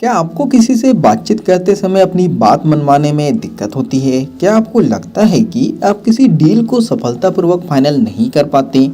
क्या आपको किसी से बातचीत करते समय अपनी बात मनवाने में दिक्कत होती है? क्या आपको लगता है कि आप किसी डील को सफलतापूर्वक फाइनल नहीं कर पाते?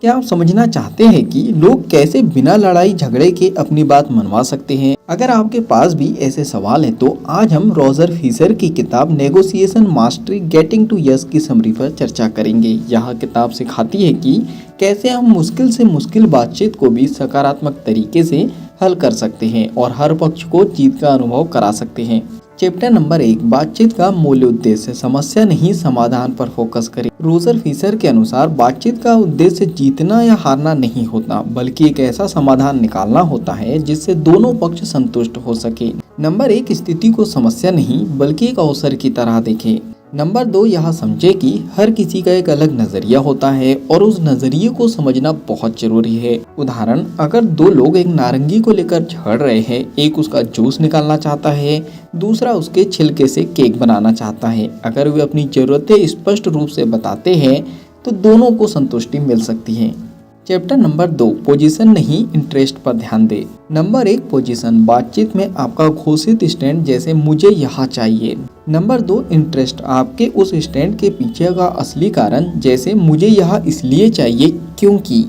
क्या आप समझना चाहते हैं कि लोग कैसे बिना लड़ाई झगड़े के अपनी बात मनवा सकते हैं? अगर आपके पास भी ऐसे सवाल हैं तो आज हम रॉजर फिशर की किताब negotiation mastery getting to yes की समरी पर चर्चा करेंगे। यह किताब सिखाती है कि कैसे हम मुश्किल से मुश्किल बातचीत को भी सकारात्मक तरीके से हल कर सकते हैं और हर पक्ष को जीत का अनुभव करा सकते हैं। चैप्टर नंबर 1, बातचीत का मूल उद्देश्य, समस्या नहीं समाधान पर फोकस करें। रोजर फिशर के अनुसार बातचीत का उद्देश्य जीतना या हारना नहीं होता, बल्कि एक ऐसा समाधान निकालना होता है जिससे दोनों पक्ष संतुष्ट हो सके। नंबर 1, स्थिति को समस्या नहीं बल्कि एक अवसर की तरह देखें। नंबर 2, यह समझे कि हर किसी का एक अलग नजरिया होता है और उस नजरिए को समझना बहुत जरूरी है। उदाहरण, अगर दो लोग एक नारंगी को लेकर झगड़ रहे हैं, एक उसका जूस निकालना चाहता है, दूसरा उसके छिलके से केक बनाना चाहता है। अगर वे अपनी जरूरतें स्पष्ट रूप से बताते हैं तो दोनों को संतुष्टि मिल सकती है। चैप्टर नंबर 2, पोजीशन नहीं इंटरेस्ट पर ध्यान दे। नंबर 1, पोजीशन, बातचीत में आपका घोषित स्टैंड, जैसे मुझे यहाँ चाहिए। नंबर 2, इंटरेस्ट, आपके उस स्टैंड के पीछे का असली कारण, जैसे मुझे यहाँ इसलिए चाहिए क्योंकि।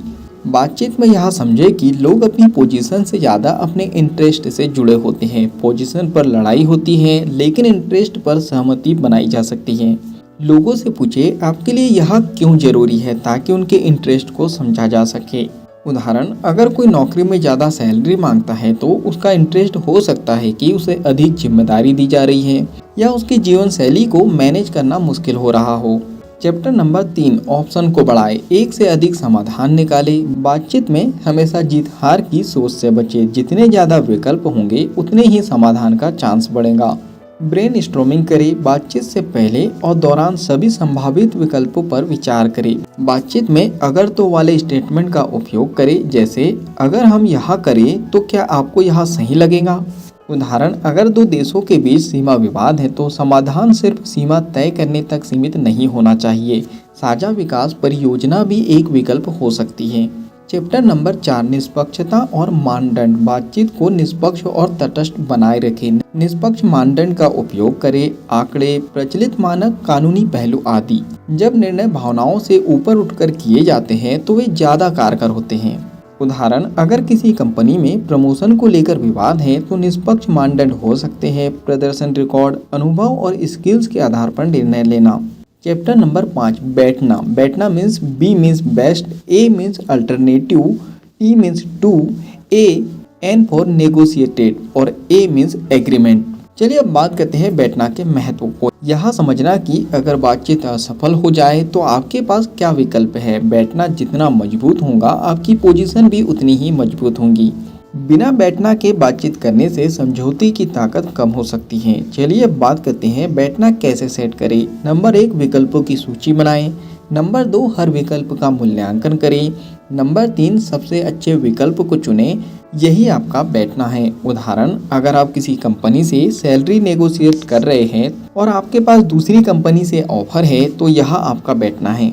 बातचीत में यह समझे कि लोग अपनी पोजीशन से ज़्यादा अपने इंटरेस्ट से जुड़े होते हैं। पोजीशन पर लड़ाई होती है लेकिन इंटरेस्ट पर सहमति बनाई जा सकती है। लोगों से पूछे आपके लिए यह क्यों जरूरी है, ताकि उनके इंटरेस्ट को समझा जा सके। उदाहरण, अगर कोई नौकरी में ज़्यादा सैलरी मांगता है तो उसका इंटरेस्ट हो सकता है कि उसे अधिक जिम्मेदारी दी जा रही है या उसकी जीवन शैली को मैनेज करना मुश्किल हो रहा हो। चैप्टर नंबर 3, ऑप्शन को बढ़ाए, एक से अधिक समाधान निकाले। बातचीत में हमेशा जीत हार की सोच से बचे। जितने ज़्यादा विकल्प होंगे उतने ही समाधान का चांस बढ़ेगा। ब्रेन स्टॉर्मिंग करें, बातचीत से पहले और दौरान सभी संभावित विकल्पों पर विचार करें। बातचीत में अगर तो वाले स्टेटमेंट का उपयोग करें, जैसे अगर हम यहाँ करें तो क्या आपको यहाँ सही लगेगा। उदाहरण, अगर दो देशों के बीच सीमा विवाद है तो समाधान सिर्फ सीमा तय करने तक सीमित नहीं होना चाहिए। साझा विकास परियोजना भी एक विकल्प हो सकती है। चैप्टर नंबर 4, निष्पक्षता और मानदंड, बातचीत को निष्पक्ष और तटस्थ बनाए रखें। निष्पक्ष मानदंड का उपयोग करें, आंकड़े, प्रचलित मानक, कानूनी पहलू आदि। जब निर्णय भावनाओं से ऊपर उठकर किए जाते हैं तो वे ज़्यादा कारगर होते हैं। उदाहरण, अगर किसी कंपनी में प्रमोशन को लेकर विवाद है तो निष्पक्ष मानदंड हो सकते हैं प्रदर्शन रिकॉर्ड, अनुभव और स्किल्स के आधार पर निर्णय लेना। Chapter number 5, BATNA. BATNA means B means best, A means alternative, T means to, A N for negotiated और ए मीन्स एग्रीमेंट। चलिए अब बात करते हैं बैठना के महत्व को। यह समझना कि अगर बातचीत असफल हो जाए तो आपके पास क्या विकल्प है। बैठना जितना मजबूत होगा आपकी पोजीशन भी उतनी ही मजबूत होगी। बिना बैठना के बातचीत करने से समझौते की ताकत कम हो सकती है। चलिए अब बात करते हैं बैठना कैसे सेट करें। नंबर 1, विकल्पों की सूची बनाएं। नंबर 2, हर विकल्प का मूल्यांकन करें। नंबर 3, सबसे अच्छे विकल्प को चुनें। यही आपका बैठना है। उदाहरण, अगर आप किसी कंपनी से सैलरी नेगोशिएट कर रहे हैं और आपके पास दूसरी कंपनी से ऑफर है तो यह आपका बैठना है।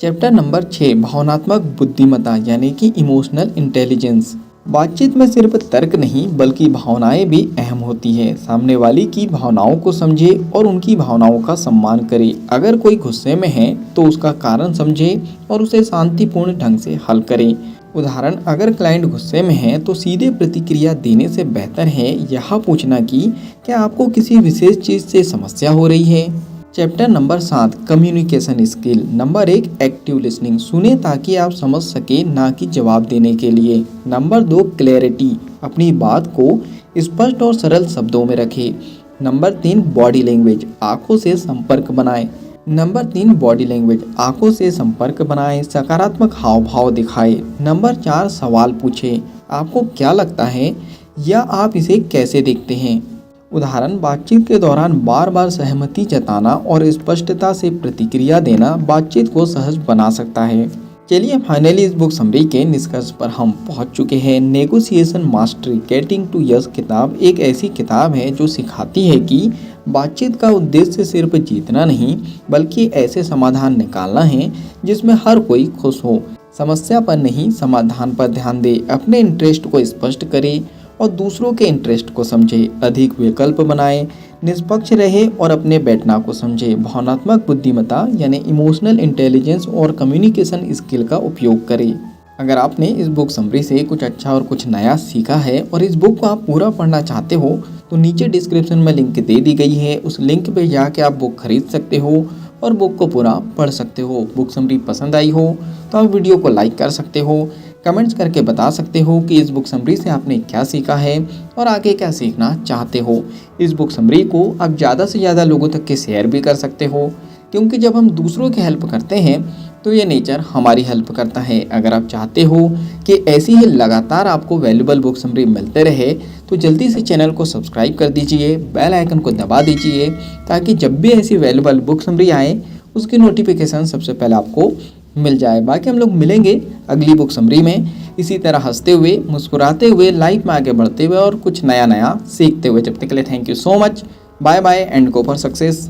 चैप्टर नंबर 6, भावनात्मक बुद्धिमत्ता यानी कि इमोशनल इंटेलिजेंस। बातचीत में सिर्फ तर्क नहीं बल्कि भावनाएं भी अहम होती है। सामने वाले की भावनाओं को समझे और उनकी भावनाओं का सम्मान करे। अगर कोई गुस्से में है तो उसका कारण समझे और उसे शांतिपूर्ण ढंग से हल करें। उदाहरण, अगर क्लाइंट गुस्से में है तो सीधे प्रतिक्रिया देने से बेहतर है यह पूछना कि क्या आपको किसी विशेष चीज़ से समस्या हो रही है। Chapter number 7, communication skill. Number 1, active listening, सुने ताकि आप समझ सके ना कि जवाब देने के लिए। नंबर 2, क्लैरिटी, अपनी बात को स्पष्ट और सरल शब्दों में रखें। नंबर 3, बॉडी लैंग्वेज, आंखों से संपर्क बनाएं। नंबर 3, बॉडी लैंग्वेज, आंखों से संपर्क बनाएं, सकारात्मक हाव भाव दिखाएं। नंबर 4, सवाल पूछें, आपको क्या लगता है या आप इसे कैसे देखते हैं। उदाहरण, बातचीत के दौरान बार बार सहमति जताना और स्पष्टता से प्रतिक्रिया देना बातचीत को सहज बना सकता है। चलिए फाइनली इस बुक समरी के निष्कर्ष पर हम पहुंच चुके हैं। Negotiation mastery getting to yes किताब एक ऐसी किताब है जो सिखाती है कि बातचीत का उद्देश्य सिर्फ जीतना नहीं बल्कि ऐसे समाधान निकालना है जिसमें हर कोई खुश हो। समस्या पर नहीं समाधान पर ध्यान दे, अपने इंटरेस्ट को स्पष्ट करे और दूसरों के इंटरेस्ट को समझे, अधिक विकल्प बनाए, निष्पक्ष रहे और अपने बैठना को समझे, भावनात्मक बुद्धिमत्ता यानी इमोशनल इंटेलिजेंस और कम्युनिकेशन स्किल का उपयोग करे। अगर आपने इस बुक समरी से कुछ अच्छा और कुछ नया सीखा है और इस बुक को आप पूरा पढ़ना चाहते हो तो नीचे डिस्क्रिप्शन में लिंक दे दी गई है, उस लिंक पे जाके आप बुक खरीद सकते हो और बुक को पूरा पढ़ सकते हो। बुक समरी पसंद आई हो तो आप वीडियो को लाइक कर सकते हो, कमेंट्स करके बता सकते हो कि इस बुक समरी से आपने क्या सीखा है और आगे क्या सीखना चाहते हो। इस बुक समरी को आप ज़्यादा से ज़्यादा लोगों तक के शेयर भी कर सकते हो, क्योंकि जब हम दूसरों की हेल्प करते हैं तो ये नेचर हमारी हेल्प करता है। अगर आप चाहते हो कि ऐसी ही लगातार आपको वैल्यूबल बुक समरी मिलते रहे तो जल्दी से चैनल को सब्सक्राइब कर दीजिए, बेल आइकन को दबा दीजिए, ताकि जब भी ऐसी वैल्यूबल बुक समरी आए उसकी नोटिफिकेशन सबसे पहले आपको मिल जाए। बाकी हम लोग मिलेंगे अगली बुक समरी में इसी तरह हंसते हुए, मुस्कुराते हुए, लाइफ में आगे बढ़ते हुए और कुछ नया नया सीखते हुए। जब तक के लिए thank you so much, bye bye and go for success.